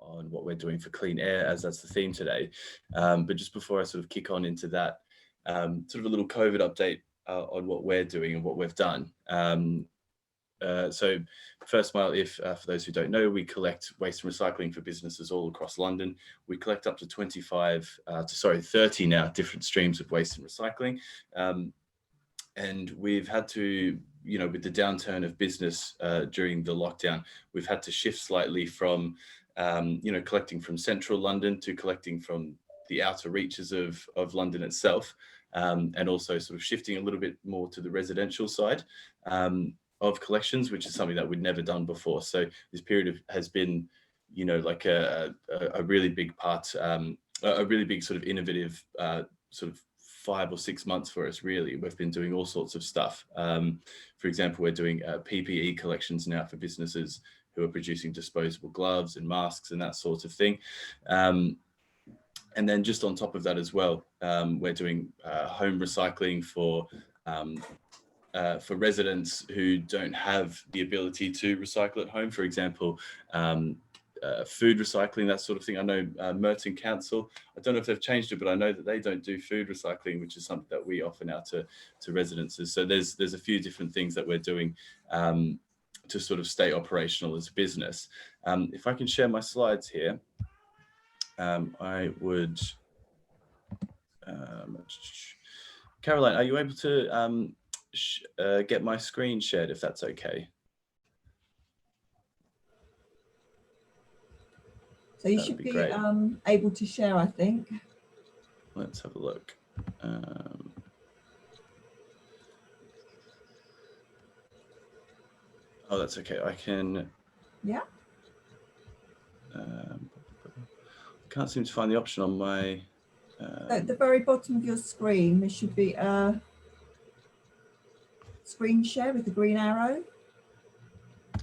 on what we're doing for clean air, as that's the theme today. But just before I sort of kick on into that, sort of a little COVID update on what we're doing and what we've done. So First Mile, for those who don't know, we collect waste and recycling for businesses all across London. We collect up to 30 now different streams of waste and recycling. And we've had to, with the downturn of business during the lockdown, we've had to shift slightly from, collecting from central London to collecting from the outer reaches of London itself, and also sort of shifting a little bit more to the residential side of collections, which is something that we'd never done before. So this period has been, like a really big part, a really big sort of innovative sort of 5 or 6 months for us, really. We've been doing all sorts of stuff. For example, we're doing PPE collections now for businesses who are producing disposable gloves and masks and that sort of thing. And then just on top of that as well, we're doing home recycling for residents who don't have the ability to recycle at home. For example, food recycling, that sort of thing. I know Merton Council, I don't know if they've changed it, but I know that they don't do food recycling, which is something that we offer now to residences. So there's a few different things that we're doing to sort of stay operational as a business. If I can share my slides here, I would... Caroline, are you able to get my screen shared, if that's okay? So you should be able to share, I think. Let's have a look. Oh, that's okay. I can. Yeah. Can't seem to find the option on my. At the very bottom of your screen, there should be a screen share with the green arrow.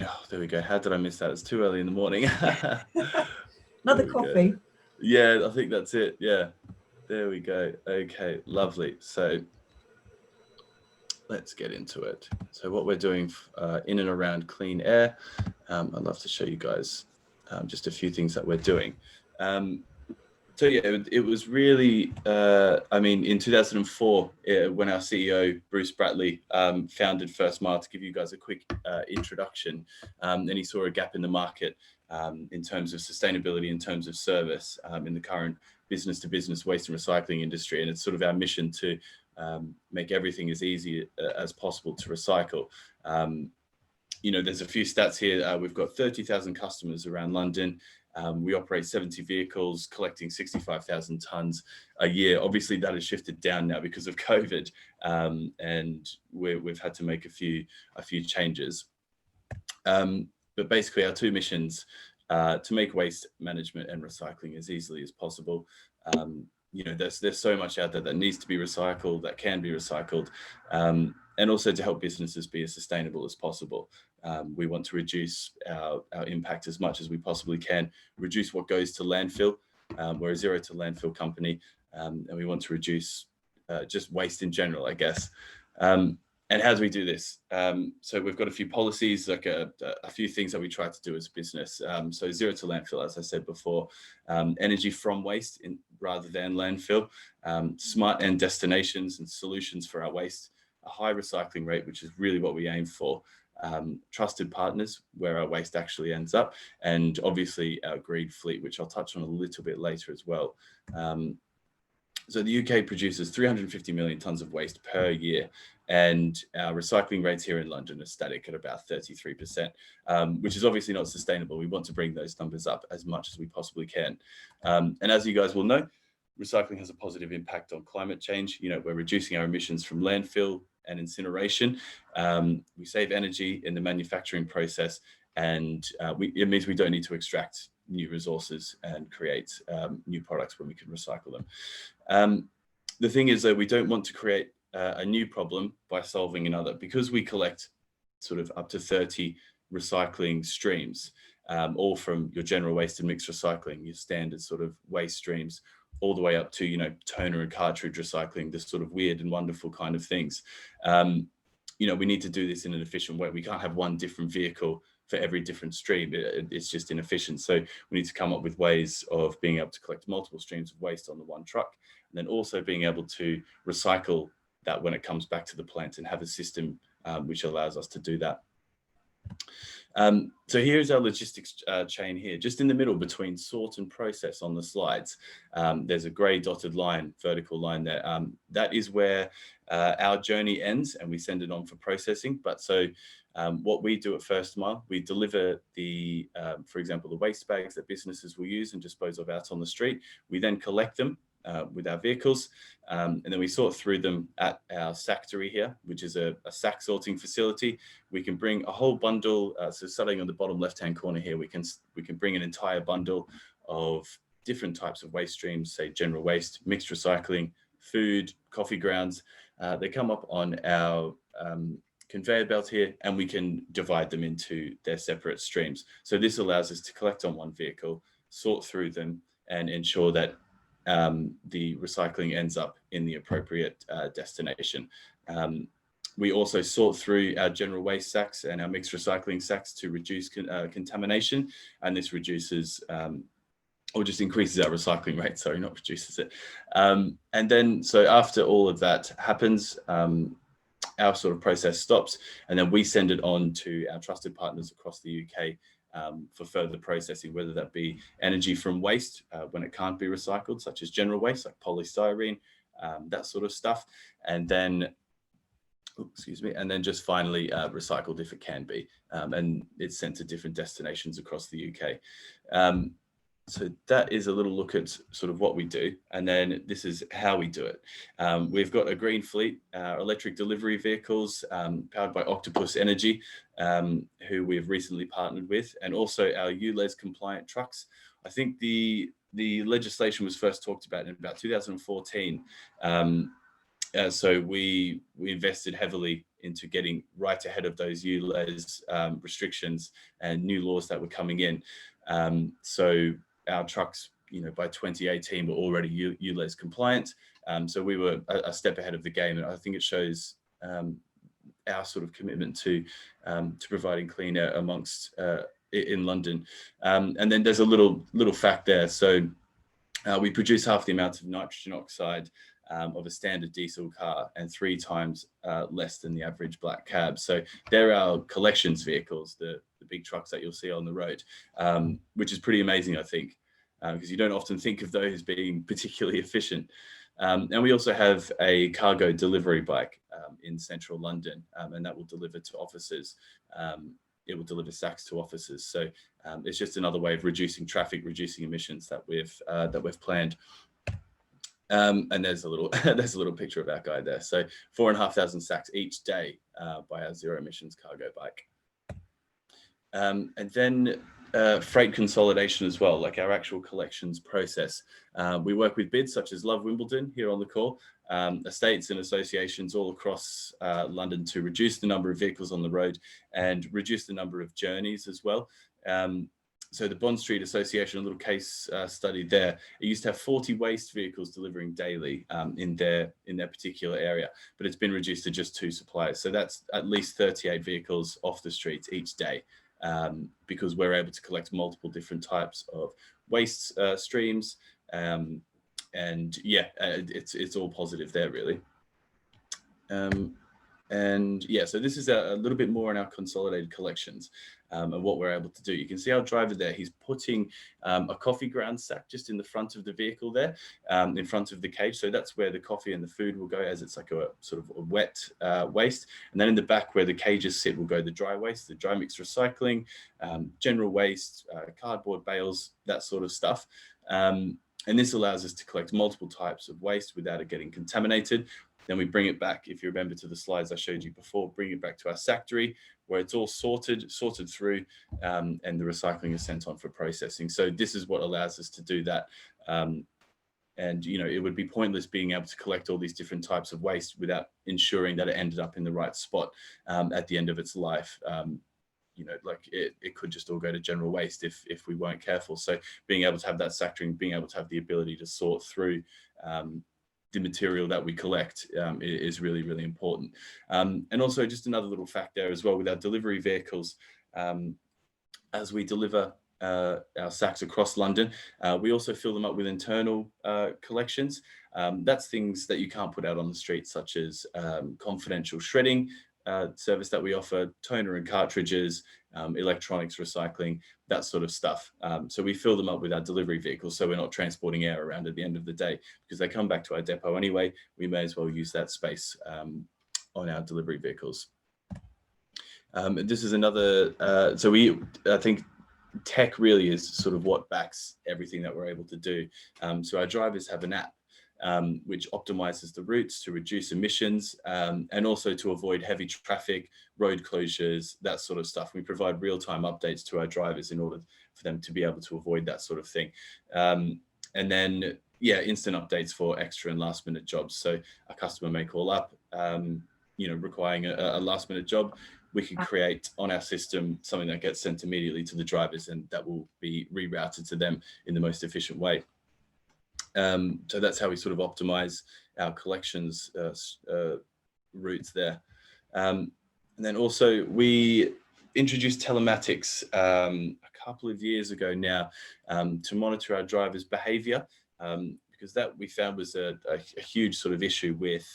Oh, there we go. How did I miss that? It's too early in the morning. Another coffee. Go. Yeah, I think that's it. Yeah, there we go. Okay, lovely. So let's get into it. So what we're doing in and around clean air, I'd love to show you guys just a few things that we're doing. So yeah, it was really, in 2004, when our CEO, Bruce Bratley, founded First Mile, to give you guys a quick introduction, and he saw a gap in the market in terms of sustainability, in terms of service, in the current business-to-business waste and recycling industry. And it's sort of our mission to make everything as easy as possible to recycle. There's a few stats here. We've got 30,000 customers around London. We operate 70 vehicles, collecting 65,000 tons a year. Obviously, that has shifted down now because of COVID, and we've had to make a few changes. But basically, our two missions, to make waste management and recycling as easily as possible. There's so much out there that needs to be recycled, that can be recycled, and also to help businesses be as sustainable as possible. We want to reduce our impact as much as we possibly can, reduce what goes to landfill. We're a zero to landfill company, and we want to reduce just waste in general, I guess. And how do we do this? So we've got a few policies, like a few things that we try to do as a business. So zero to landfill, as I said before, energy from waste rather than landfill, smart end destinations and solutions for our waste, a high recycling rate, which is really what we aim for, trusted partners where our waste actually ends up, and obviously our green fleet, which I'll touch on a little bit later as well. So the UK produces 350 million tonnes of waste per year, and our recycling rates here in London are static at about 33%, which is obviously not sustainable. We want to bring those numbers up as much as we possibly can. And as you guys will know, recycling has a positive impact on climate change. We're reducing our emissions from landfill and incineration. We save energy in the manufacturing process, and it means we don't need to extract new resources and create new products when we can recycle them. The thing is that we don't want to create a new problem by solving another, because we collect sort of up to 30 recycling streams, all from your general waste and mixed recycling, your standard sort of waste streams, all the way up to, toner and cartridge recycling, this sort of weird and wonderful kind of things. we need to do this in an efficient way. We can't have one different vehicle for every different stream. It's just inefficient. So we need to come up with ways of being able to collect multiple streams of waste on the one truck, and then also being able to recycle that when it comes back to the plant, and have a system which allows us to do that. So here's our logistics chain here, just in the middle between sort and process on the slides. There's a grey dotted line, vertical line there. That is where our journey ends, and we send it on for processing. But so what we do at First Mile, we deliver the, for example, the waste bags that businesses will use and dispose of out on the street. We then collect them with our vehicles, and then we sort through them at our sactory here, which is a sack sorting facility. We can bring a whole bundle, so starting on the bottom left-hand corner here, we can bring an entire bundle of different types of waste streams, say general waste, mixed recycling, food, coffee grounds. They come up on our conveyor belt here, and we can divide them into their separate streams. So this allows us to collect on one vehicle, sort through them, and ensure that the recycling ends up in the appropriate destination. We also sort through our general waste sacks and our mixed recycling sacks to reduce contamination, and this reduces or just increases our recycling rate, sorry, not reduces it. And then, so after all of that happens, our sort of process stops, and then we send it on to our trusted partners across the UK for further processing, whether that be energy from waste when it can't be recycled, such as general waste like polystyrene, that sort of stuff. And then, and then just finally recycled if it can be. And it's sent to different destinations across the UK. So that is a little look at sort of what we do. And then this is how we do it. We've got a green fleet, electric delivery vehicles powered by Octopus Energy, who we've recently partnered with, and also our ULEZ compliant trucks. I think the legislation was first talked about in about 2014. So we invested heavily into getting right ahead of those ULEZ restrictions and new laws that were coming in. So our trucks, by 2018 were already ULEZ compliant. So we were a step ahead of the game, and I think it shows our sort of commitment to providing clean air amongst in London. And then there's a little fact there. So we produce half the amount of nitrogen oxide of a standard diesel car, and 3 times less than the average black cab. So they're our collections vehicles, the big trucks that you'll see on the road, which is pretty amazing, I think, because you don't often think of those being particularly efficient. And we also have a cargo delivery bike in central London, and that will deliver to offices. It will deliver sacks to offices. So it's just another way of reducing traffic, reducing emissions that we've planned. And there's a little picture of our guy there. So 4,500 sacks each day by our zero emissions cargo bike. And then freight consolidation as well, like our actual collections process. We work with bids such as Love Wimbledon here on the call, estates and associations all across London to reduce the number of vehicles on the road and reduce the number of journeys as well. So the Bond Street Association, a little case study there, it used to have 40 waste vehicles delivering daily in their particular area, but it's been reduced to just 2 suppliers. So that's at least 38 vehicles off the streets each day, because we're able to collect multiple different types of waste streams. And yeah, it's all positive there, really. And yeah, so this is a little bit more on our consolidated collections and what we're able to do. You can see our driver there, he's putting a coffee ground sack just in the front of the vehicle there, in front of the cage. So that's where the coffee and the food will go, as it's like a sort of a wet waste. And then in the back where the cages sit will go the dry waste, the dry mixed recycling, general waste, cardboard bales, that sort of stuff. And this allows us to collect multiple types of waste without it getting contaminated. Then we bring it back, if you remember to the slides I showed you before, bring it back to our sactory where it's all sorted through, and the recycling is sent on for processing. So this is what allows us to do that. And, it would be pointless being able to collect all these different types of waste without ensuring that it ended up in the right spot at the end of its life. Like it could just all go to general waste if we weren't careful. So being able to have that sactoring, being able to have the ability to sort through the material that we collect is really, really important. And also just another little fact there as well with our delivery vehicles, as we deliver our sacks across London, we also fill them up with internal collections. That's things that you can't put out on the street, such as confidential shredding service that we offer, toner and cartridges, electronics recycling, that sort of stuff. So we fill them up with our delivery vehicles, so we're not transporting air around at the end of the day, because they come back to our depot anyway. We may as well use that space on our delivery vehicles. This is another, I think tech really is sort of what backs everything that we're able to do. So our drivers have an app which optimizes the routes to reduce emissions and also to avoid heavy traffic, road closures, that sort of stuff. We provide real-time updates to our drivers in order for them to be able to avoid that sort of thing. And then, yeah, instant updates for extra and last-minute jobs. So a customer may call up, requiring a last-minute job. We can create on our system something that gets sent immediately to the drivers, and that will be rerouted to them in the most efficient way. So that's how we sort of optimize our collections routes there. And then also we introduced telematics a couple of years ago now to monitor our drivers' behavior, because that we found was a huge sort of issue with,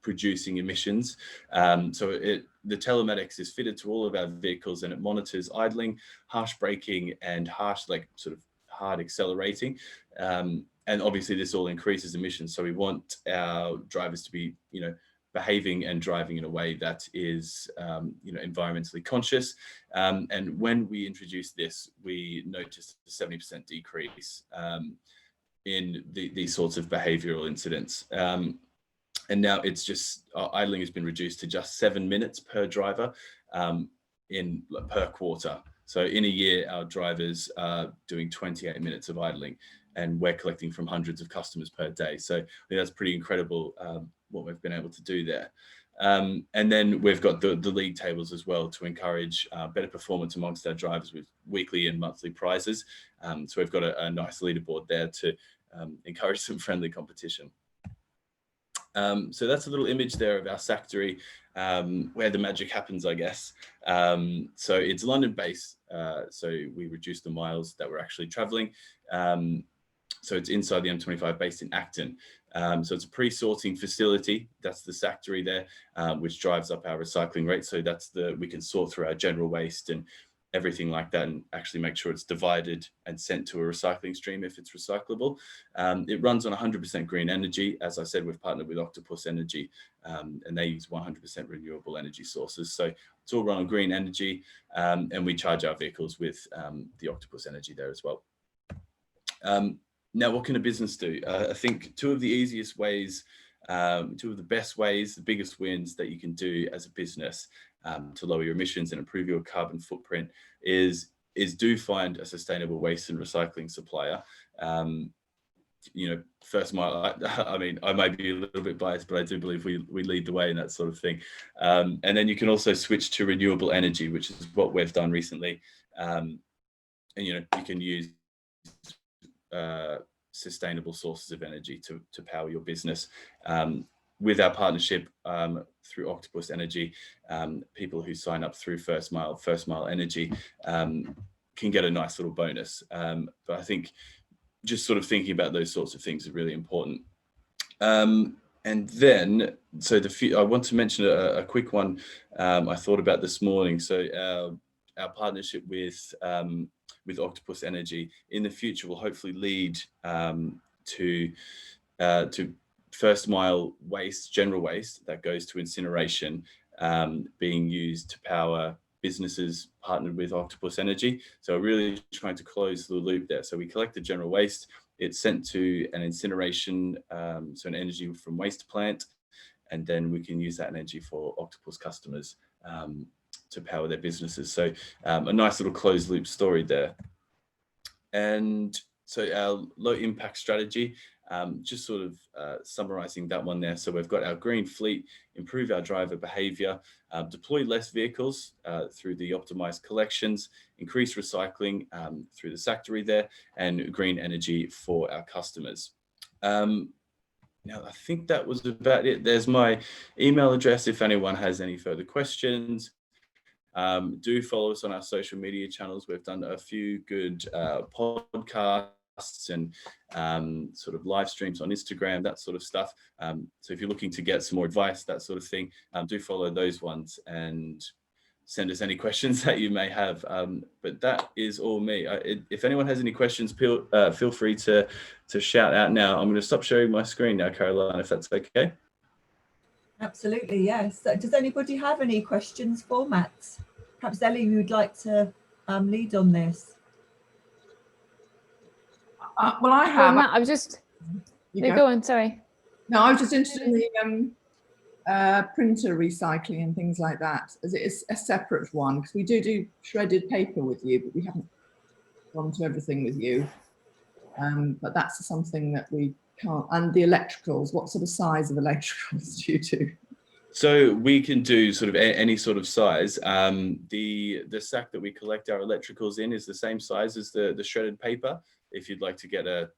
producing emissions. So the telematics is fitted to all of our vehicles, and it monitors idling, harsh braking, and hard accelerating. And obviously this all increases emissions. So we want our drivers to be, behaving and driving in a way that is, environmentally conscious. And when we introduced this, we noticed a 70% decrease in these sorts of behavioral incidents. And now it's just, idling has been reduced to just 7 minutes per driver per quarter. So in a year, our drivers are doing 28 minutes of idling, and we're collecting from hundreds of customers per day. So I think that's pretty incredible what we've been able to do there. And then we've got the league tables as well to encourage better performance amongst our drivers with weekly and monthly prizes. So we've got a nice leaderboard there to encourage some friendly competition. So that's a little image there of our factory, where the magic happens, I guess. So it's London-based, so we reduce the miles that we're actually traveling. So it's inside the M25, based in Acton. So it's a pre-sorting facility. That's the factory there, which drives up our recycling rate. So we can sort through our general waste and everything like that, and actually make sure it's divided and sent to a recycling stream if it's recyclable. It runs on 100% green energy. As I said, we've partnered with Octopus Energy, and they use 100% renewable energy sources. So it's all run on green energy, and we charge our vehicles with the Octopus Energy there as well. Now, what can a business do? I think two of the easiest ways, two of the best ways, the biggest wins that you can do as a business to lower your emissions and improve your carbon footprint is do find a sustainable waste and recycling supplier. First mile, I mean, I might be a little bit biased, but I do believe we lead the way in that sort of thing. And then you can also switch to renewable energy, which is what we've done recently. And, you can use sustainable sources of energy to power your business. With our partnership through Octopus Energy, people who sign up through First Mile Energy can get a nice little bonus. But I think just sort of thinking about those sorts of things is really important. And then, so I want to mention a quick one I thought about this morning. So our partnership with Octopus Energy in the future will hopefully lead to first mile waste, general waste that goes to incineration, being used to power businesses partnered with Octopus Energy. So really trying to close the loop there. So we collect the general waste, it's sent to an incineration, so an energy from waste plant, and then we can use that energy for Octopus customers to power their businesses. So a nice little closed loop story there. And so our low impact strategy, just sort of summarizing that one there. So we've got our green fleet, improve our driver behavior, deploy less vehicles through the optimized collections, increase recycling through the factory there, and green energy for our customers. Now, I think that was about it. There's my email address if anyone has any further questions. Do follow us on our social media channels. We've done a few good podcasts and sort of live streams on Instagram, that sort of stuff. So if you're looking to get some more advice, that sort of thing, do follow those ones and send us any questions that you may have. But that is all me. If anyone has any questions, feel free to shout out now. I'm going to stop sharing my screen now, Caroline, if that's okay. Absolutely, yes. So does anybody have any questions for Matt? Perhaps Ellie, you would like to lead on this. Well, I have. Matt, I was just. Go on, sorry. No, I was just interested in the printer recycling and things like that, as it is a separate one, because we do shredded paper with you, but we haven't gone to everything with you. But that's something that we can't. And the electricals, what sort of size of electricals do you do? So we can do sort of any sort of size. The sack that we collect our electricals in is the same size as the shredded paper, if you'd like to get a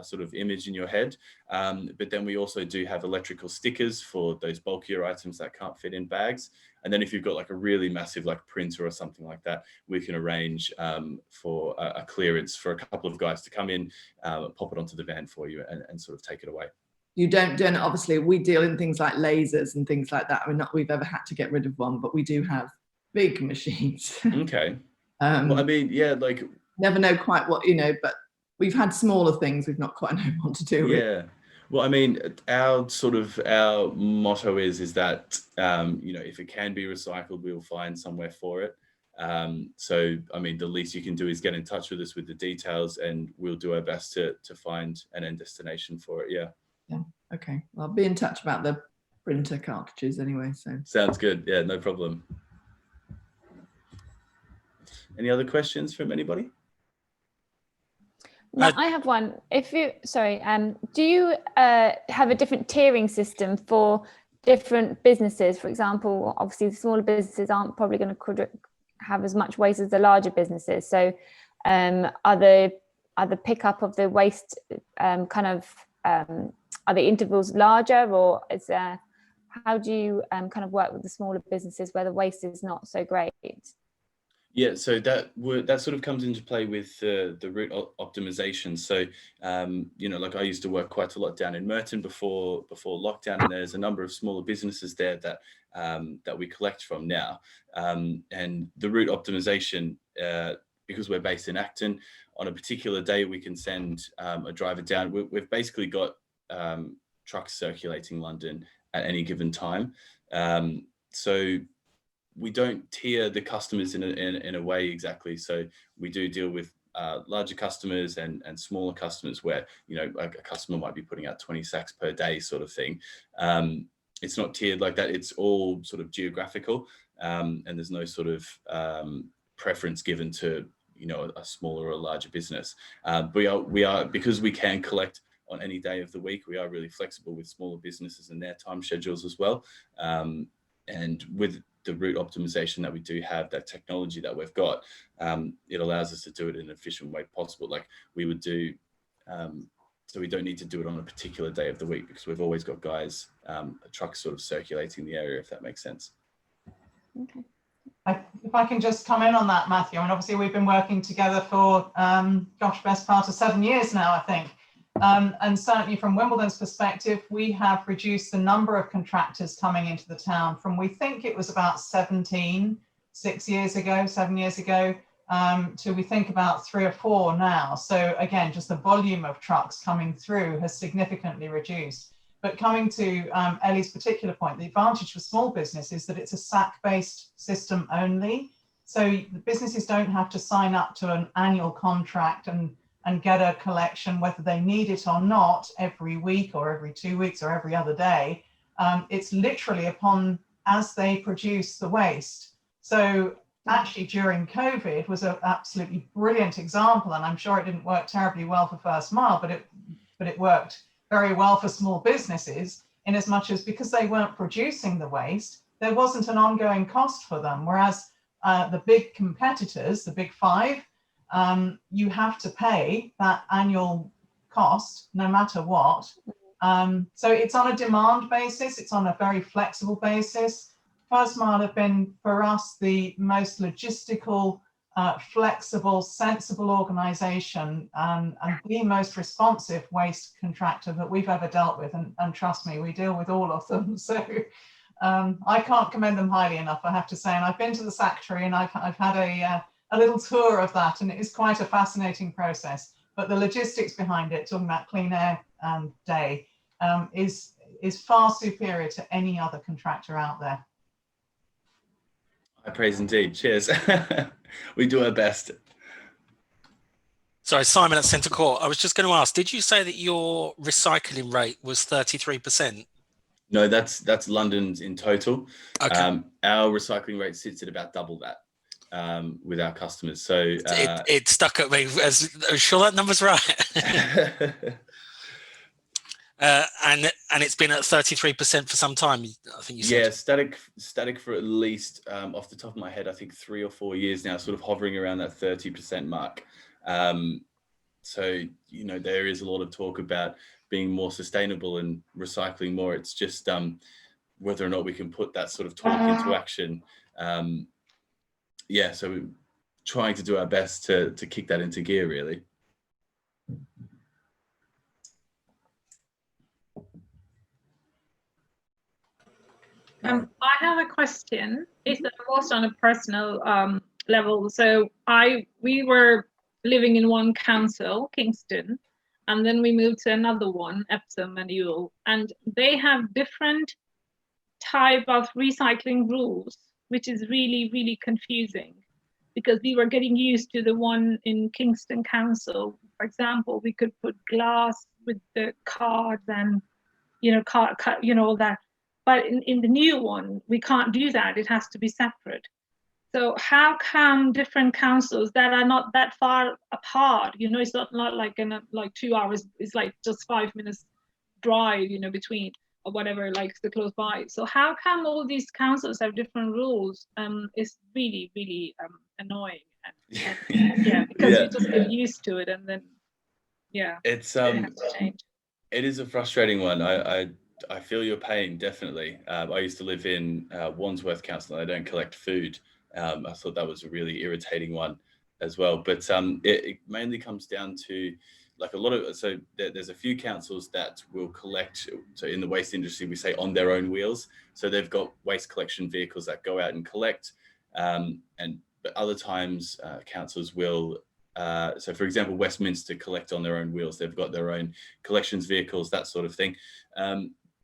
sort of image in your head. But then we also do have electrical stickers for those bulkier items that can't fit in bags. And then if you've got like a really massive like printer or something like that, we can arrange for a clearance for a couple of guys to come in, pop it onto the van for you and sort of take it away. You don't obviously, we deal in things like lasers and things like that. I mean, not we've ever had to get rid of one, but we do have big machines. Okay. Well, I mean, yeah, like never know quite what, but we've had smaller things we've not quite known what to do with. Yeah. Well, I mean, our motto is that, if it can be recycled, we'll find somewhere for it. So, I mean, the least you can do is get in touch with us with the details and we'll do our best to find an end destination for it. Yeah. Yeah. Okay. Well, I'll be in touch about the printer cartridges anyway. So sounds good. Yeah, no problem. Any other questions from anybody? No, I have one. Do you have a different tiering system for different businesses? For example, obviously the smaller businesses aren't probably going to have as much waste as the larger businesses. So are the pickup of the waste are the intervals larger, or is there, how do you kind of work with the smaller businesses where the waste is not so great? Yeah, so that sort of comes into play with the route optimization. So, like I used to work quite a lot down in Merton before lockdown, and there's a number of smaller businesses there that we collect from now. And the route optimization, because we're based in Acton, on a particular day we can send a driver down. We've basically got trucks circulating London at any given time. So we don't tier the customers in a way exactly. So we do deal with larger customers and smaller customers where, like a customer might be putting out 20 sacks per day sort of thing. It's not tiered like that. It's all sort of geographical, and there's no sort of preference given to, a smaller or a larger business. We are, because we can collect on any day of the week, we are really flexible with smaller businesses and their time schedules as well. And with the route optimization that we do have, that technology that we've got, it allows us to do it in an efficient way possible. Like we would do, so we don't need to do it on a particular day of the week because we've always got guys, trucks sort of circulating the area, if that makes sense. Okay. If I can just come in on that, Matthew, I mean, obviously we've been working together for, best part of 7 years now, I think. And certainly from Wimbledon's perspective, we have reduced the number of contractors coming into the town from, we think it was about 17, 7 years ago, to we think about 3 or 4 now. So again, just the volume of trucks coming through has significantly reduced. But coming to Ellie's particular point, the advantage for small business is that it's a sack-based system only. So the businesses don't have to sign up to an annual contract and get a collection, whether they need it or not, every week or every 2 weeks or every other day. It's literally upon as they produce the waste. So actually during COVID was an absolutely brilliant example, and I'm sure it didn't work terribly well for First Mile, but it worked very well for small businesses, in as much as because they weren't producing the waste, there wasn't an ongoing cost for them. Whereas the big competitors, the big 5, you have to pay that annual cost no matter what. So it's on a demand basis. It's on a very flexible basis. First Mile have been, for us, the most logistical, flexible, sensible organisation and the most responsive waste contractor that we've ever dealt with. And trust me, we deal with all of them. So I can't commend them highly enough, I have to say. And I've been to the Sactory and I've had a little tour of that, and it is quite a fascinating process. But the logistics behind it, talking about Clean Air Day, is far superior to any other contractor out there. I praise indeed. Cheers. We do our best. Sorry, Simon at Centre Court. I was just going to ask, did you say that your recycling rate was 33%? No, that's London's in total. Okay. Our recycling rate sits at about double that with our customers. So it stuck at me. I'm sure that number's right. And it's been at 33% for some time, I think you said. Yeah, static for at least, off the top of my head, I think 3 or 4 years now, sort of hovering around that 30% mark. So, you know, there is a lot of talk about being more sustainable and recycling more. It's just whether or not we can put that sort of talk into action. Yeah, so we're trying to do our best to kick that into gear, really. I have a question. It's almost on a personal level. So we were living in one council, Kingston, and then we moved to another one, Epsom and Ewell, and they have different type of recycling rules, which is really, really confusing, because we were getting used to the one in Kingston Council. For example, we could put glass with the cards and, all that. But in the new one, we can't do that. It has to be separate. So how come different councils that are not that far apart, it's not like 2 hours, it's like just 5 minutes drive, between or whatever, like the close by. So how come all these councils have different rules? It's really, really annoying. And because you just get used to it, and then it's have to change. It is a frustrating one. I feel your pain, definitely. I used to live in Wandsworth Council, and I don't collect food. I thought that was a really irritating one as well. But it mainly comes down to there's a few councils that will collect. So in the waste industry, we say on their own wheels. So they've got waste collection vehicles that go out and collect. But other times councils will, so for example, Westminster collect on their own wheels. They've got their own collections vehicles, that sort of thing.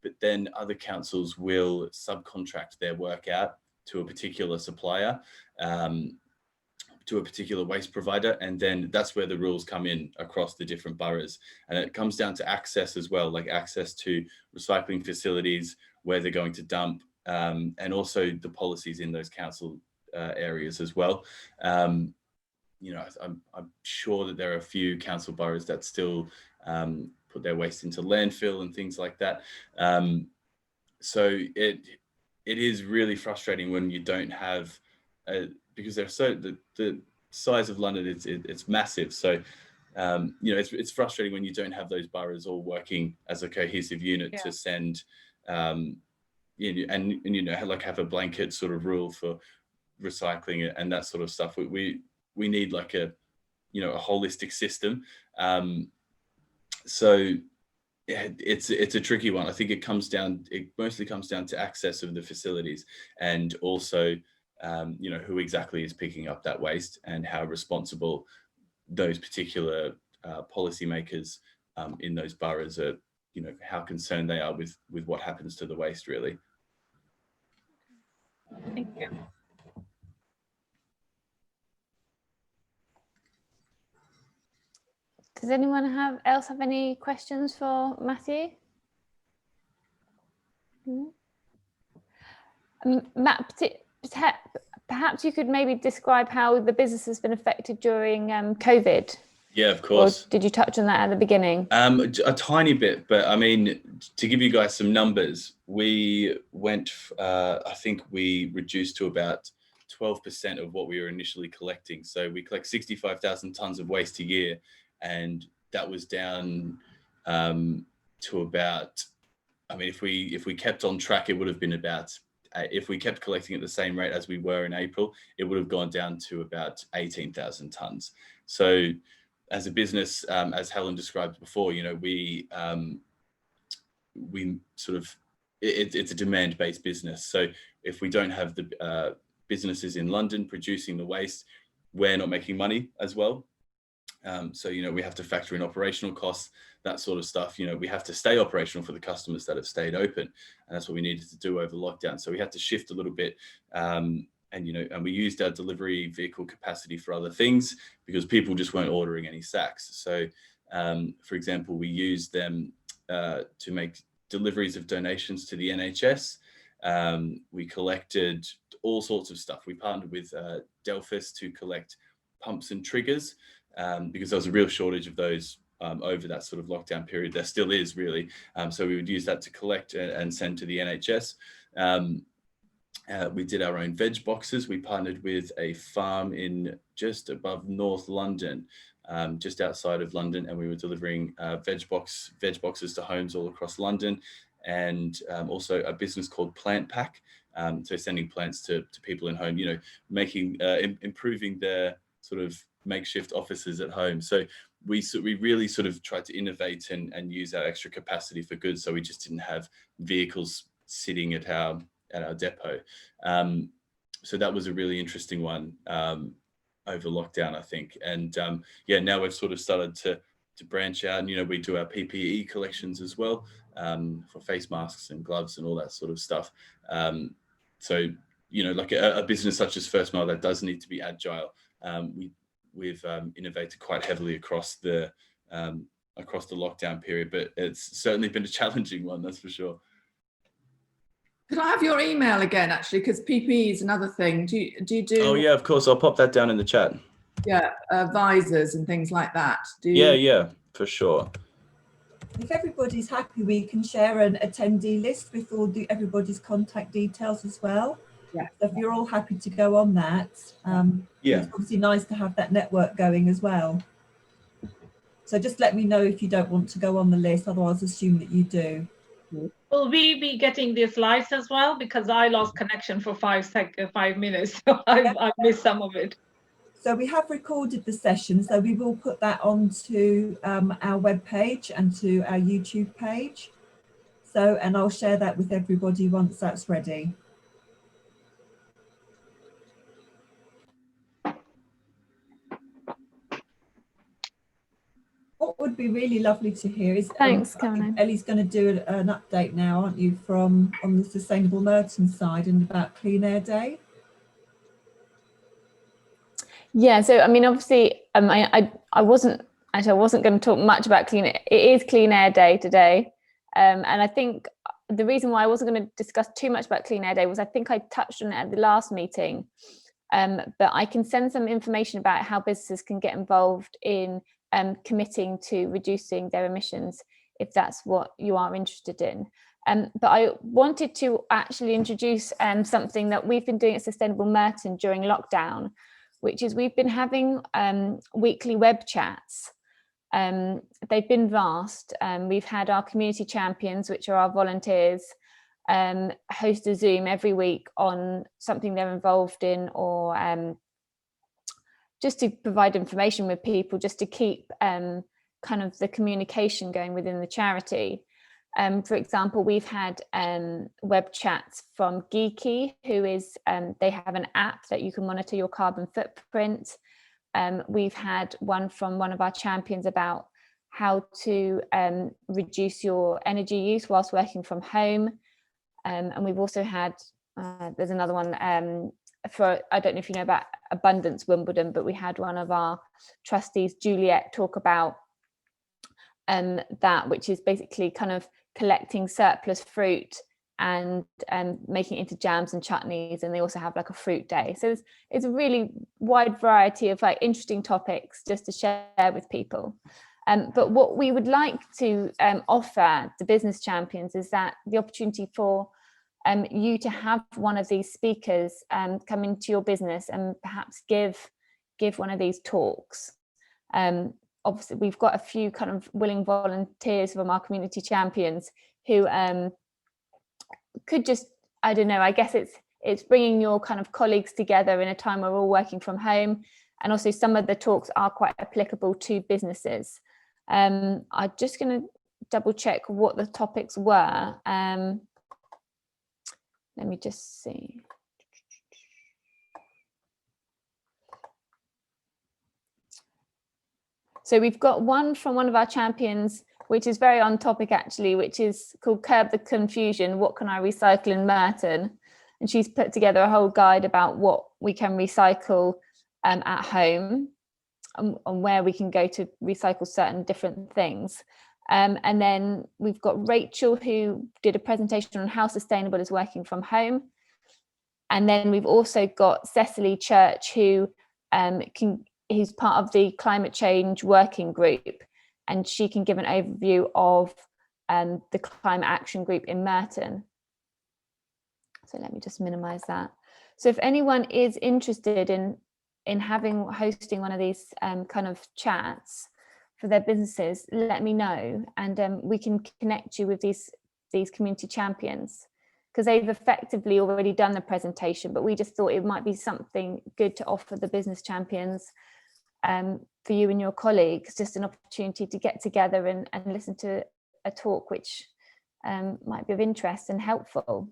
But then other councils will subcontract their work out to a particular supplier, to a particular waste provider, and then that's where the rules come in across the different boroughs. And it comes down to access as well, like access to recycling facilities, where they're going to dump, and also the policies in those council areas as well. I'm sure that there are a few council boroughs that still put their waste into landfill and things like that. So it is really frustrating when you don't have, because they're the size of London, it's massive. So it's frustrating when you don't have those boroughs all working as a cohesive unit to send, and have a blanket sort of rule for recycling and that sort of stuff. We need like a holistic system. So it's a tricky one. I think it mostly comes down to access of the facilities, and also who exactly is picking up that waste, and how responsible those particular policymakers in those boroughs are, how concerned they are with what happens to the waste, really. Thank you. Does anyone else have any questions for Matthew? Matt, perhaps you could maybe describe how the business has been affected during COVID. Yeah, of course. Or did you touch on that at the beginning? A tiny bit, but I mean, to give you guys some numbers, we went, I think we reduced to about 12% of what we were initially collecting. So we collect 65,000 tons of waste a year, and that was down to about, I mean, if we kept on track, it would have been about, if we kept collecting at the same rate as we were in April, it would have gone down to about 18,000 tonnes. So as a business, as Helen described before, you know, we sort of, it's a demand-based business. So if we don't have the businesses in London producing the waste, we're not making money as well. So, you know, we have to factor in operational costs, that sort of stuff. You know, we have to stay operational for the customers that have stayed open. And that's what we needed to do over lockdown. So we had to shift a little bit. And, you know, and we used our delivery vehicle capacity for other things because people just weren't ordering any sacks. So, for example, we used them to make deliveries of donations to the NHS. We collected all sorts of stuff. We partnered with Delphis to collect pumps and triggers because there was a real shortage of those over that sort of lockdown period. There still is, really. So we would use that to collect and send to the NHS. We did our own veg boxes. We partnered with a farm in just above North London, just outside of London, and we were delivering veg boxes to homes all across London, and also a business called Plant Pack. So sending plants to people in home, you know, making improving their sort of makeshift offices at home. So we really sort of tried to innovate and use our extra capacity for goods. So we just didn't have vehicles sitting at our depot. So that was a really interesting one over lockdown, I think. And yeah, now we've sort of started to branch out, and, you know, we do our PPE collections as well, for face masks and gloves and all that sort of stuff. So, you know, like a business such as First Mile that does need to be agile, we've innovated quite heavily across the lockdown period, but it's certainly been a challenging one, that's for sure. Could I have your email again, actually, because PPE is another thing. Do you do? Oh yeah, of course. I'll pop that down in the chat. Yeah, visors and things like that. Yeah, for sure. If everybody's happy, we can share an attendee list with all everybody's contact details as well. Yeah. So if you're all happy to go on that, yeah, it's obviously nice to have that network going as well. So just let me know if you don't want to go on the list, otherwise assume that you do. Will we be getting these slides as well? Because I lost connection for 5 minutes, so I missed some of it. So we have recorded the session, so we will put that onto our webpage and to our YouTube page. So, and I'll share that with everybody once that's ready. What would be really lovely to hear is, Thanks, Caroline. Ellie's going to do an update now, aren't you, on the Sustainable Merton side and about Clean Air Day? Yeah, so I mean, obviously, I wasn't going to talk much about Clean Air. It is Clean Air Day today, and I think the reason why I wasn't going to discuss too much about Clean Air Day was I think I touched on it at the last meeting, but I can send some information about how businesses can get involved in committing to reducing their emissions if that's what you are interested in. But I wanted to actually introduce something that we've been doing at Sustainable Merton during lockdown, which is we've been having weekly web chats. They've been vast. We've had our community champions, which are our volunteers, host a Zoom every week on something they're involved in, or just to provide information with people, just to keep kind of the communication going within the charity. For example, we've had web chats from Geeky, who is, they have an app that you can monitor your carbon footprint. We've had one from one of our champions about how to reduce your energy use whilst working from home. And we've also had, there's another one for, I don't know if you know about Abundance Wimbledon, but we had one of our trustees, Juliet, talk about that, which is basically kind of collecting surplus fruit and making it into jams and chutneys, and they also have like a fruit day. So it's a really wide variety of like interesting topics just to share with people. But what we would like to offer the business champions is that the opportunity for you to have one of these speakers come into your business and perhaps give one of these talks. obviously we've got a few kind of willing volunteers from our community champions who could just, I don't know, I guess it's bringing your kind of colleagues together in a time where we're all working from home, and also some of the talks are quite applicable to businesses. I'm just going to double check what the topics were. Let me just see. So we've got one from one of our champions, which is very on topic actually, which is called Curb the Confusion, What Can I Recycle in Merton? And she's put together a whole guide about what we can recycle at home and where we can go to recycle certain different things. And then we've got Rachel, who did a presentation on how sustainable is working from home. And then we've also got Cecily Church, who's part of the climate change working group, and she can give an overview of the climate action group in Merton. So let me just minimize that. So if anyone is interested in hosting one of these kind of chats for their businesses, let me know, and we can connect you with these community champions, because they've effectively already done the presentation, but we just thought it might be something good to offer the business champions for you and your colleagues, just an opportunity to get together and listen to a talk which might be of interest and helpful.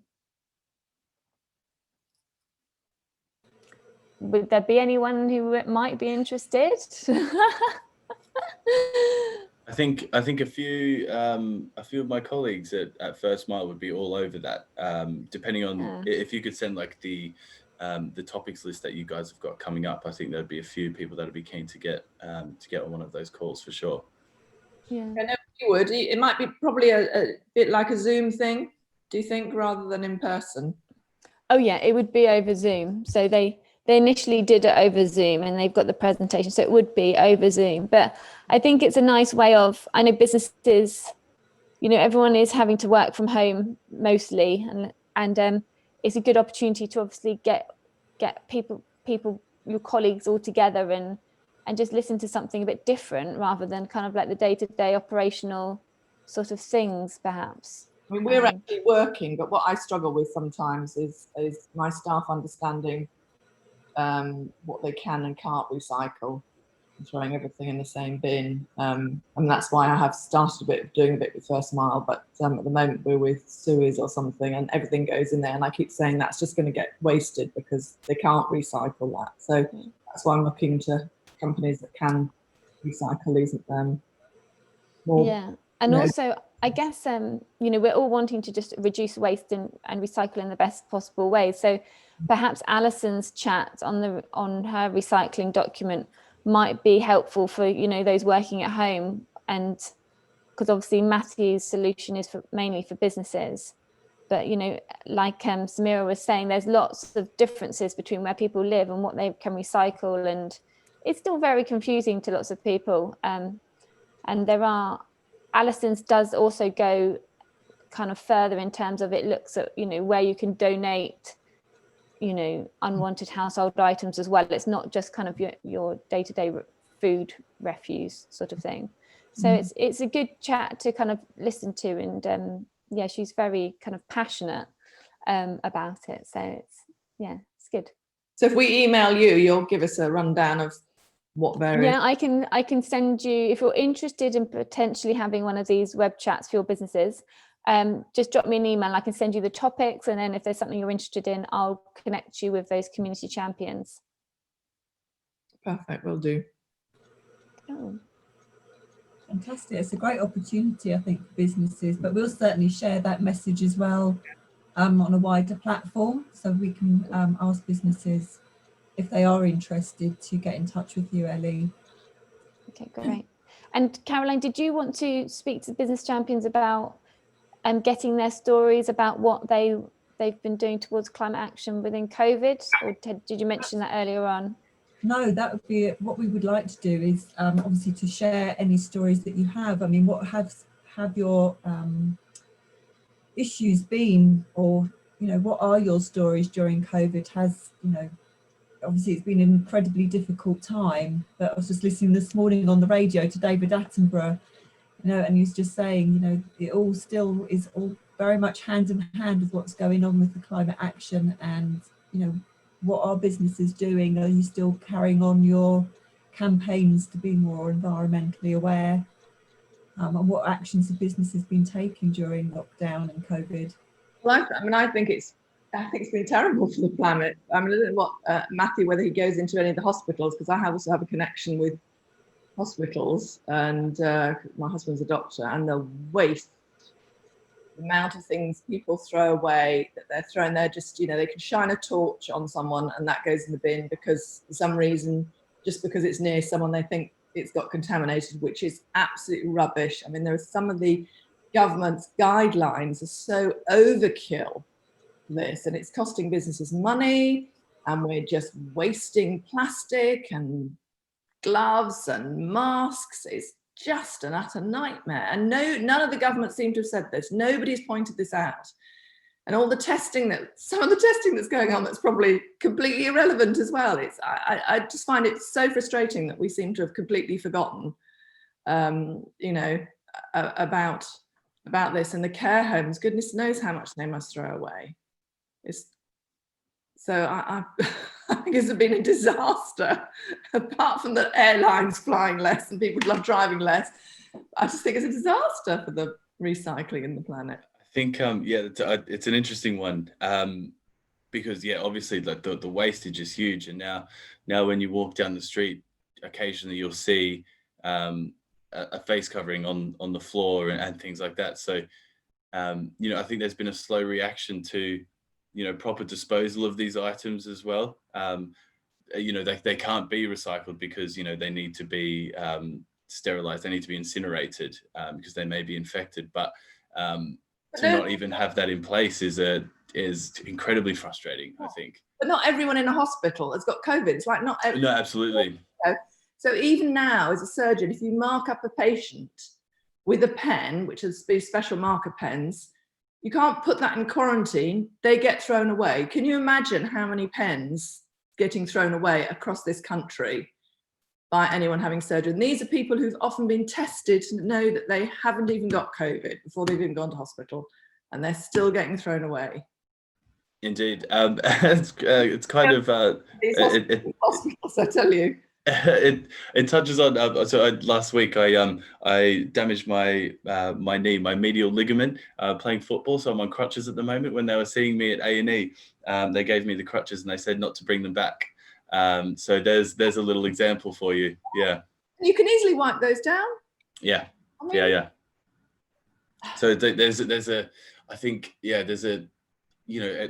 Would there be anyone who might be interested? I think a few of my colleagues at First Mile would be all over that. Depending on if you could send like the topics list that you guys have got coming up, I think there'd be a few people that would be keen to get on one of those calls for sure. Yeah, I know you would. It might be probably a bit like a Zoom thing, do you think, rather than in person? Oh yeah, it would be over Zoom. So they initially did it over Zoom, and they've got the presentation, so it would be over Zoom. But I think it's a nice way of, I know businesses, you know, everyone is having to work from home mostly, and it's a good opportunity to obviously get people, your colleagues all together and just listen to something a bit different, rather than kind of like the day-to-day operational sort of things, perhaps. I mean, we're actually working, but what I struggle with sometimes is my staff understanding what they can and can't recycle, and throwing everything in the same bin. And that's why I have started doing a bit with First Mile, but at the moment we're with Suez or something, and everything goes in there, and I keep saying that's just going to get wasted because they can't recycle that. So that's why I'm looking to companies that can recycle these more. Yeah, and also I guess you know, we're all wanting to just reduce waste and recycle in the best possible way. So perhaps Alison's chat on her recycling document might be helpful for, you know, those working at home, and because obviously Matthew's solution is mainly for businesses. But, you know, like Samira was saying, there's lots of differences between where people live and what they can recycle, and it's still very confusing to lots of people. And Alison's does also go kind of further in terms of, it looks at, you know, where you can donate, you know, unwanted household items as well. It's not just kind of your day-to-day food refuse sort of thing. So it's a good chat to kind of listen to, and yeah, she's very kind of passionate about it. So it's good. So if we email you, you'll give us a rundown of what various. Yeah, I can send you, if you're interested in potentially having one of these web chats for your businesses, just drop me an email. I can send you the topics, and then if there's something you're interested in, I'll connect you with those community champions. Perfect, will do. Oh. Fantastic. It's a great opportunity, I think, for businesses, but we'll certainly share that message as well on a wider platform, so we can ask businesses if they are interested to get in touch with you, Ellie. Okay, great. And Caroline, did you want to speak to business champions about getting their stories about what they've been doing towards climate action within COVID, or did you mention that earlier on? No, that would be it. What we would like to do is obviously to share any stories that you have. I mean, what have your issues been, or, you know, what are your stories during COVID? Has, you know, obviously it's been an incredibly difficult time, but I was just listening this morning on the radio to David Attenborough, you know, and he was just saying, you know, it all still is all very much hand in hand with what's going on with the climate action, and, you know, what are businesses doing? Are you still carrying on your campaigns to be more environmentally aware? And what actions have businesses been taking during lockdown and COVID? Well, I think it's been terrible for the planet. I mean, I don't know what Matthew, whether he goes into any of the hospitals, because I also have a connection with hospitals, and my husband's a doctor, and the waste, the amount of things people throw away that they're throwing, they're just, you know, they can shine a torch on someone and that goes in the bin because for some reason, just because it's near someone, they think it's got contaminated, which is absolutely rubbish. I mean, there are some of the government's guidelines are so overkill this, and it's costing businesses money, and we're just wasting plastic and gloves and masks. It's just an utter nightmare, and none of the government seem to have said this. Nobody's pointed this out, and all the testing some of the testing that's going on that's probably completely irrelevant as well. I just find it so frustrating that we seem to have completely forgotten you know, about this. And the care homes, goodness knows how much they must throw away. So I think it's been a disaster. Apart from the airlines flying less and people love driving less, I just think it's a disaster for the recycling in the planet. I think yeah, it's an interesting one, because yeah, obviously like the wastage is huge, and now when you walk down the street, occasionally you'll see a face covering on the floor and things like that. So you know, I think there's been a slow reaction to, you know, proper disposal of these items as well. You know, they can't be recycled because, you know, they need to be sterilized, they need to be incinerated because they may be infected. But to not even have that in place is incredibly frustrating, I think. But not everyone in a hospital has got COVID. It's like not everyone. No, absolutely. So even now, as a surgeon, if you mark up a patient with a pen, which is these special marker pens, you can't put that in quarantine. They get thrown away. Can you imagine how many pens getting thrown away across this country by anyone having surgery? And these are people who've often been tested to know that they haven't even got COVID before they've even gone to hospital, and they're still getting thrown away. Indeed. It's kind of hospitals, I tell you. It touches on last week I damaged my knee, my medial ligament, playing football, so I'm on crutches at the moment. When they were seeing me at A&E, they gave me the crutches and they said not to bring them back. So there's a little example for you. Yeah, you can easily wipe those down. Yeah, I mean, yeah. So there's a I think, yeah, there's a, you know,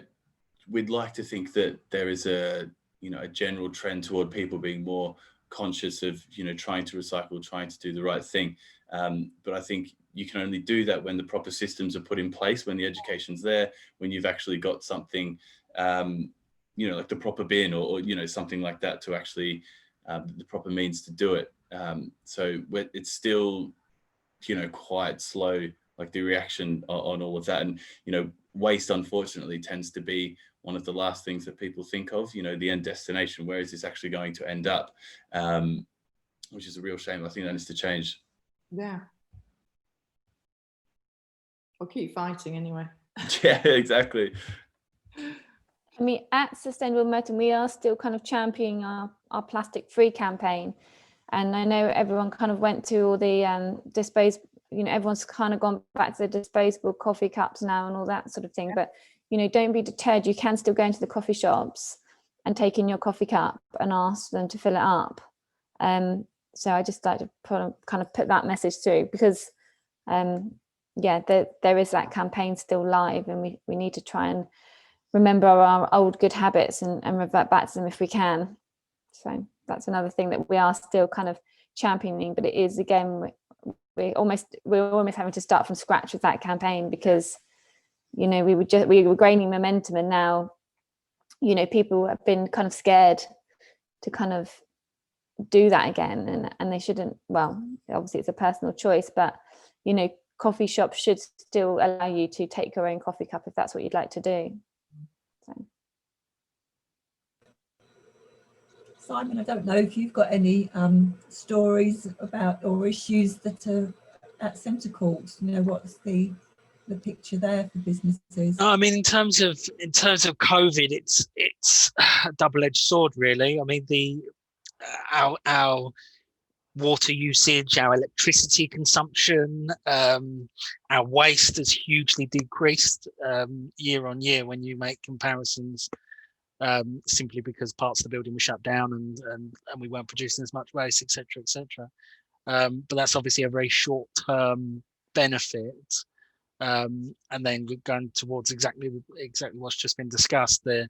we'd like to think that there is a, you know, a general trend toward people being more conscious of, you know, trying to recycle, trying to do the right thing. But I think you can only do that when the proper systems are put in place, when the education's there, when you've actually got something, you know, like the proper bin or you know, something like that to actually, the proper means to do it. So it's still, you know, quite slow, like the reaction on all of that. And, you know, waste, unfortunately, tends to be one of the last things that people think of, you know, the end destination. Where is this actually going to end up? Which is a real shame. I think that needs to change. Yeah. I'll keep fighting anyway. Yeah, exactly. I mean, at Sustainable Merton, we are still kind of championing our plastic-free campaign. And I know everyone kind of went to all the you know, everyone's kind of gone back to the disposable coffee cups now and all that sort of thing. But, you know, don't be deterred. You can still go into the coffee shops and take in your coffee cup and ask them to fill it up. So I just like to kind of put that message through, because, yeah, there is that campaign still live, and we need to try and remember our old good habits and revert back to them if we can. So that's another thing that we are still kind of championing, but it is, again, we're almost having to start from scratch with that campaign, because, you know, we were gaining momentum, and now, you know, people have been kind of scared to kind of do that again, and they shouldn't. Well, obviously it's a personal choice, but, you know, coffee shops should still allow you to take your own coffee cup if that's what you'd like to do. So. Simon, I don't know if you've got any stories about or issues that are at Centre Court. You know, what's the picture there for businesses? No, I mean, in terms of COVID, it's a double-edged sword, really. I mean, our water usage, our electricity consumption, our waste has hugely decreased year on year when you make comparisons, simply because parts of the building were shut down and we weren't producing as much waste, etc., etc. But that's obviously a very short-term benefit. And then going towards exactly what's just been discussed, the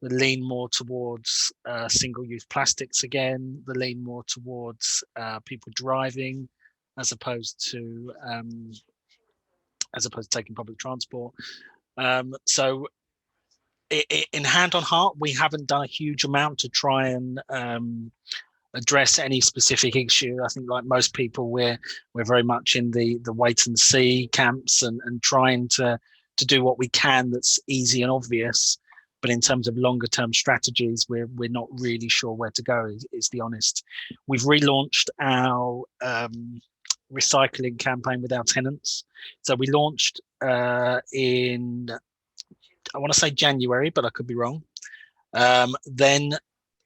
lean more towards single-use plastics again, the lean more towards people driving as opposed to taking public transport. So in hand on heart, we haven't done a huge amount to try and address any specific issue. I think, like most people, we're very much in the wait and see camps and trying to do what we can that's easy and obvious. But in terms of longer term strategies, we're not really sure where to go, is the honest. We've relaunched our recycling campaign with our tenants. So we launched in, I want to say January, but I could be wrong. Then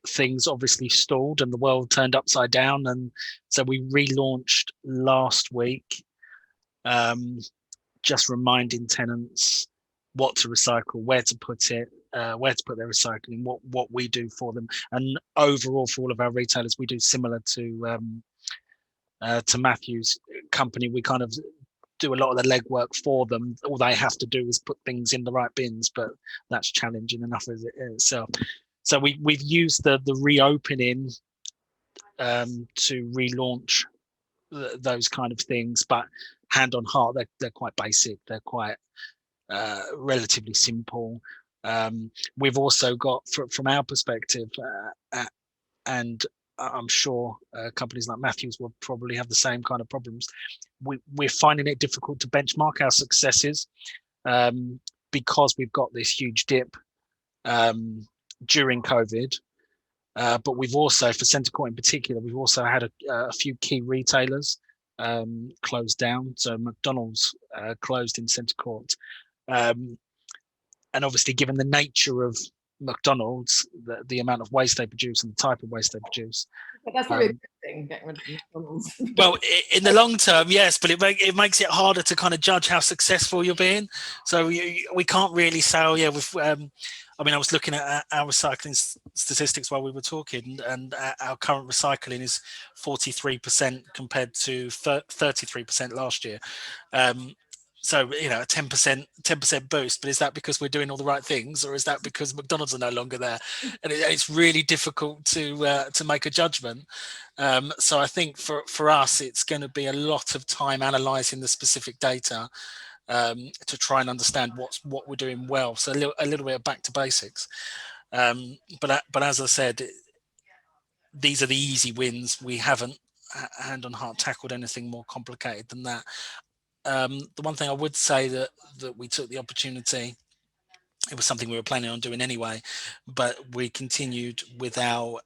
things obviously stalled and the world turned upside down, and so we relaunched last week, just reminding tenants what to recycle, where to put it, where to put their recycling, what we do for them. And overall, for all of our retailers, we do similar to Matthew's company. We kind of do a lot of the legwork for them. All they have to do is put things in the right bins, but that's challenging enough as it itself. So we've used the reopening to relaunch those kind of things, but hand on heart, they're quite basic. They're quite relatively simple. We've also got, from our perspective, and I'm sure companies like Matthews will probably have the same kind of problems. We're finding it difficult to benchmark our successes because we've got this huge dip during COVID. But we've also, for Centre Court in particular, we've also had a few key retailers closed down. So McDonald's closed in Centre Court. And obviously, given the nature of McDonald's, the amount of waste they produce and the type of waste they produce. But that's really a good thing, getting rid of McDonald's. Well, in the long term, yes, but it makes it harder to kind of judge how successful you're being. So we can't really say, oh yeah, I mean, I was looking at our recycling statistics while we were talking, and our current recycling is 43% compared to 33% last year. So, you know, a 10% boost, but is that because we're doing all the right things, or is that because McDonald's are no longer there? And it's really difficult to make a judgment. So I think for us, it's going to be a lot of time analysing the specific data to try and understand what we're doing well. So a little bit of back to basics. But as I said, these are the easy wins. We haven't, hand on heart, tackled anything more complicated than that. The one thing I would say that we took the opportunity, it was something we were planning on doing anyway, but we continued with our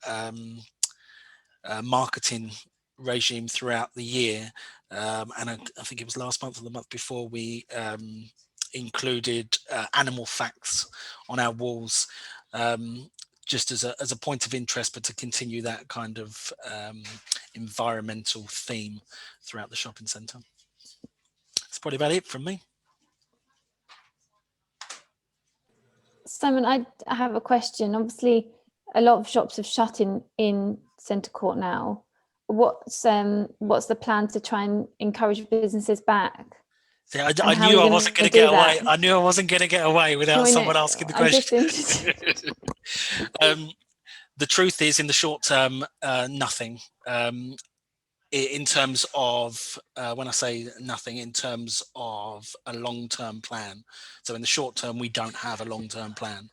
marketing regime throughout the year. And I think it was last month or the month before, we included animal facts on our walls, just as a point of interest, but to continue that kind of environmental theme throughout the shopping centre. That's probably about it from me. Simon, I have a question. Obviously, a lot of shops have shut in Centre Court now. What's the plan to try and encourage businesses back? See, I knew I wasn't going to get away. I knew I wasn't going to get away without someone asking the question. The truth is, in the short term, nothing. In terms of, when I say nothing, in terms of a long-term plan. So in the short term, we don't have a long-term plan.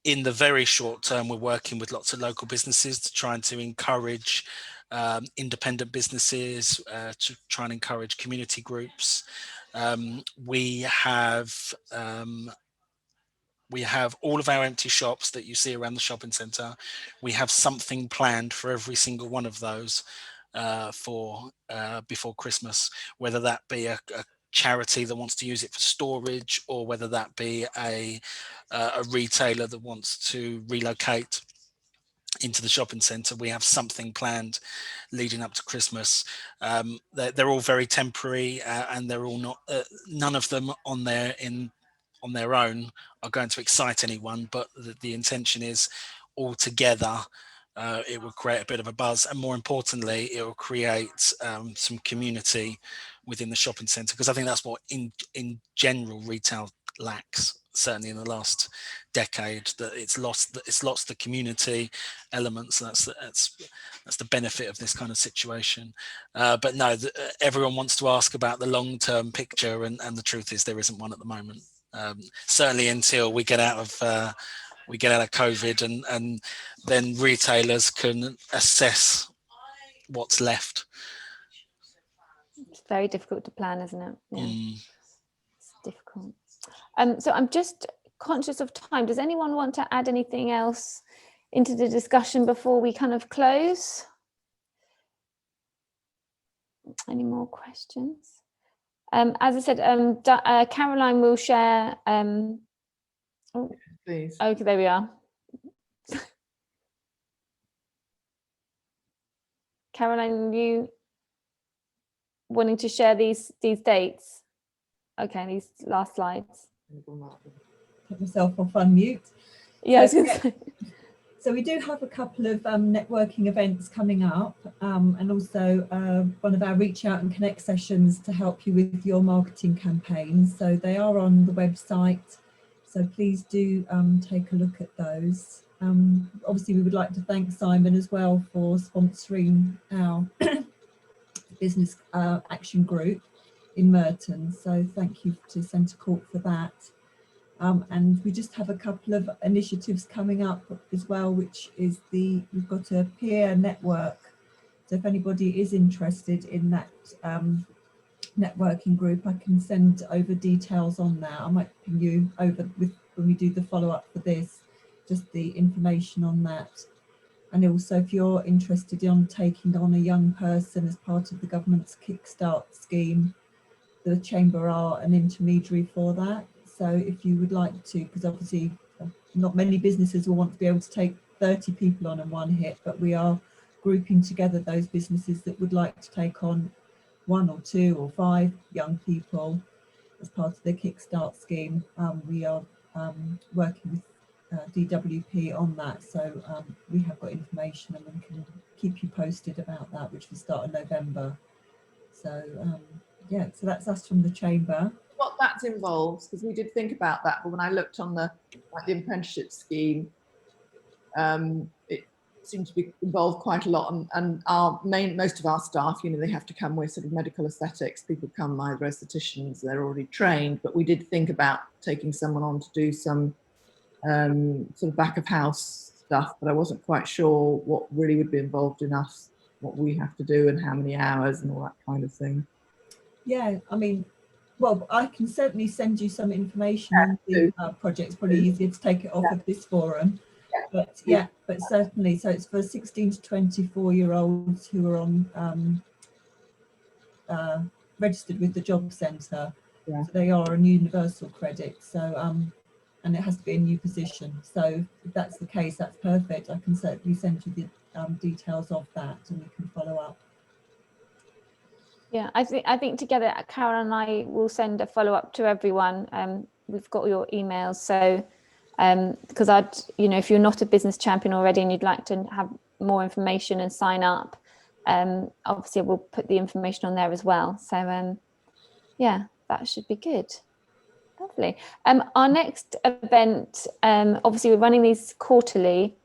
In the very short term, we're working with lots of local businesses to try and to encourage independent businesses, to try and encourage community groups. We have We have all of our empty shops that you see around the shopping centre. We have something planned for every single one of those for before Christmas, whether that be a charity that wants to use it for storage, or whether that be a retailer that wants to relocate into the shopping centre. We have something planned leading up to Christmas. They're all very temporary, and they're all not. None of them on their own are going to excite anyone, but the intention is all together. It will create a bit of a buzz, and more importantly, it will create some community within the shopping centre, because I think that's what in general retail lacks, certainly in the last decade, that it's lost the community elements. That's the benefit of this kind of situation. But no, everyone wants to ask about the long-term picture, and the truth is there isn't one at the moment. Certainly until we get out of COVID, and then retailers can assess what's left. It's very difficult to plan, isn't it? Yeah, it's difficult. So I'm just conscious of time. Does anyone want to add anything else into the discussion before we kind of close? Any more questions? As I said, Caroline will share. Please. Okay, there we are. Caroline, you wanting to share these dates? Okay, these last slides. Put myself off unmute. Yeah, So we do have a couple of networking events coming up, and also one of our reach out and connect sessions to help you with your marketing campaigns. So they are on the website, so please do take a look at those. Obviously we would like to thank Simon as well for sponsoring our business action group in Merton, so thank you to Centre Court for that. And we just have a couple of initiatives coming up as well, which is we've got a peer network. So if anybody is interested in that networking group, I can send over details on that. I might ping you over when we do the follow-up for this, just the information on that. And also if you're interested in taking on a young person as part of the government's Kickstart scheme, the Chamber are an intermediary for that. So if you would like to, because obviously not many businesses will want to be able to take 30 people on in one hit, but we are grouping together those businesses that would like to take on 1 or 2 or 5 young people as part of the Kickstart scheme. We are working with DWP on that, so we have got information and we can keep you posted about that, which will start in November. So yeah, so that's us from the Chamber. What that involves, because we did think about that, but when I looked on the apprenticeship scheme, it seemed to be involved quite a lot, and most of our staff, you know, they have to come with sort of medical aesthetics. People come either aestheticians, they're already trained, but we did think about taking someone on to do some sort of back of house stuff, but I wasn't quite sure what really would be involved in us, what we have to do and how many hours and all that kind of thing. Yeah, I mean, well, I can certainly send you some information on the project. It's probably easier to take it off of this forum. But yeah, but certainly, so it's for 16 to 24-year-olds who are on registered with the job centre. Yeah. So they are a universal credit. So and it has to be a new position. So if that's the case, that's perfect. I can certainly send you the details of that, and we can follow up. Yeah, I think together, Carol and I will send a follow-up to everyone. We've got your emails, so because if you're not a business champion already and you'd like to have more information and sign up, obviously we'll put the information on there as well. So yeah, that should be good. Lovely. Our next event, obviously we're running these quarterly.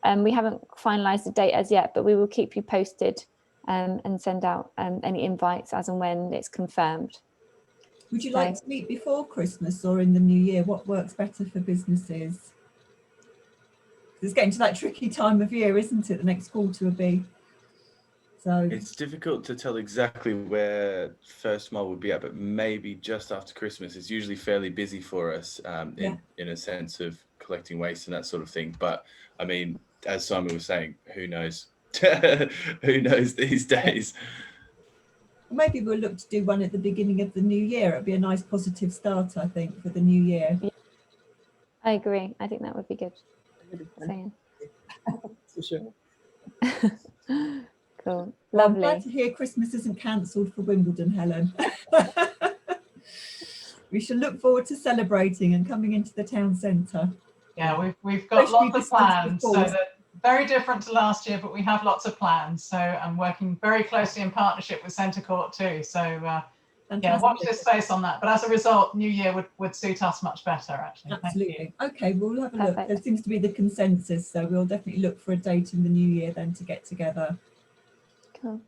We haven't finalised the date as yet, but we will keep you posted. And send out any invites as and when it's confirmed. Would you like to meet before Christmas or in the new year? What works better for businesses? It's getting to that tricky time of year, isn't it? The next quarter will be. So It's difficult to tell exactly where First Mile would be at, but maybe just after Christmas. It's usually fairly busy for us in a sense of collecting waste and that sort of thing. But I mean, as Simon was saying, who knows? Who knows these days? maybe we'll look to do one at the beginning of the new year. It'd be a nice positive start, I think, for the new year. I agree. I think that would be good. Saying. For sure. Cool. Well, I'm Lovely. glad to hear Christmas isn't cancelled for Wimbledon, Helen. We shall look forward to celebrating and coming into the town centre. Yeah, we've got Socially lots of plans. distanced, of So course. that very different to last year, but we have lots of plans. So I'm working very closely in partnership with Centre Court too. So yeah, watch this space on that. But as a result, New Year would suit us much better, actually. Absolutely. Okay, we'll have a look. Perfect. There seems to be the consensus, so we'll definitely look for a date in the new year then to get together. Cool.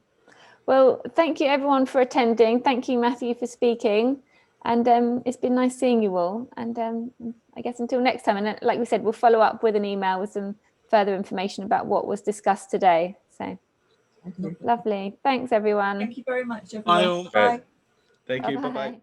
Well, thank you everyone for attending. Thank you, Matthew, for speaking. And it's been nice seeing you all. And I guess until next time. And like we said, we'll follow up with an email with some further information about what was discussed today. So lovely. Thanks, everyone. Thank you very much, Bye everyone. all. Bye. Thank you. Bye-bye. Bye-bye.